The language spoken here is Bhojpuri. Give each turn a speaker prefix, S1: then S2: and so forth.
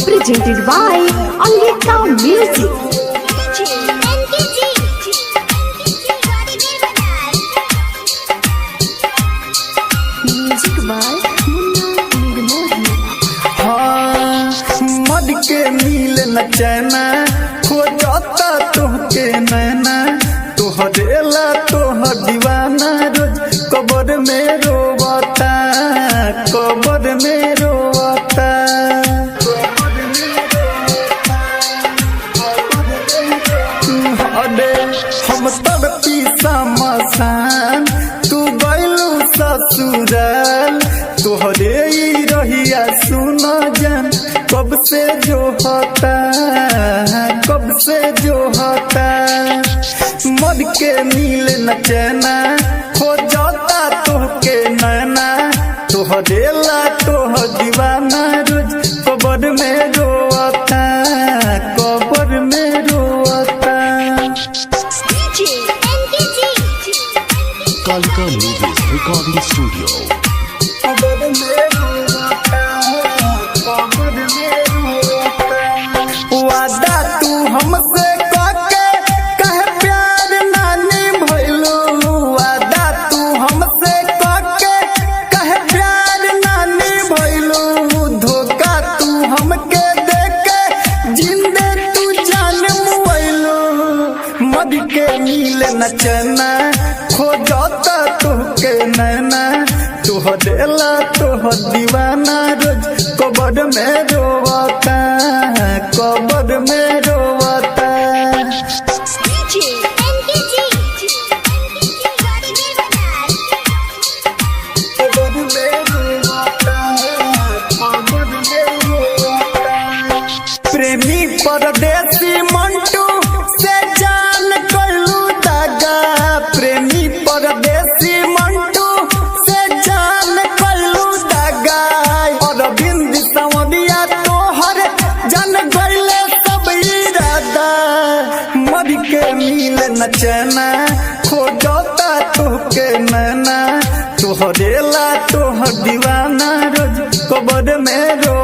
S1: Presented by Angika Music. Music by
S2: मद के मिल न चैना हो जाता तोहके नैना तोहरेला तोहर दीवाना रोज कबर में रोवता कबर में रोवता अरे हम तड़पी समसान तू गइलू ससुराल तोहरे ही रहिया सुन जान कब से जो होता कब से जो होता मद के मिल न चैना हो जाता तोहके नैना तोहरेला तोहर दीवाना रोज कबर में रोता कबर में रोता
S3: Kalika Movies Recording Studio.
S2: कबर में रोता कबर में रोता वादा तू हमसे काके कहे प्यार नानी भइलू वादा तू हमसे काके कहे प्यार नानी भइलू धोखा तू हमके देके जिंदे तू जान मुइलू मद के मिल न चना खो जाता तोहके नैना तोहरेला तोहर दीवाना रोज कबर में रोवता कबर में रोवता कबर में रोवता कबर में रोवता प्रेमी परदेसी मंटू से जान कलू दागा प्रेमी परदेसी मंटू से जान कलू दागा अरविंद सवदिया तोहर जान गइले सब इरादा मद के मिल न चना खो जाता तोहके नैना तोहरेला तोहर दीवाना रोज कबर में रो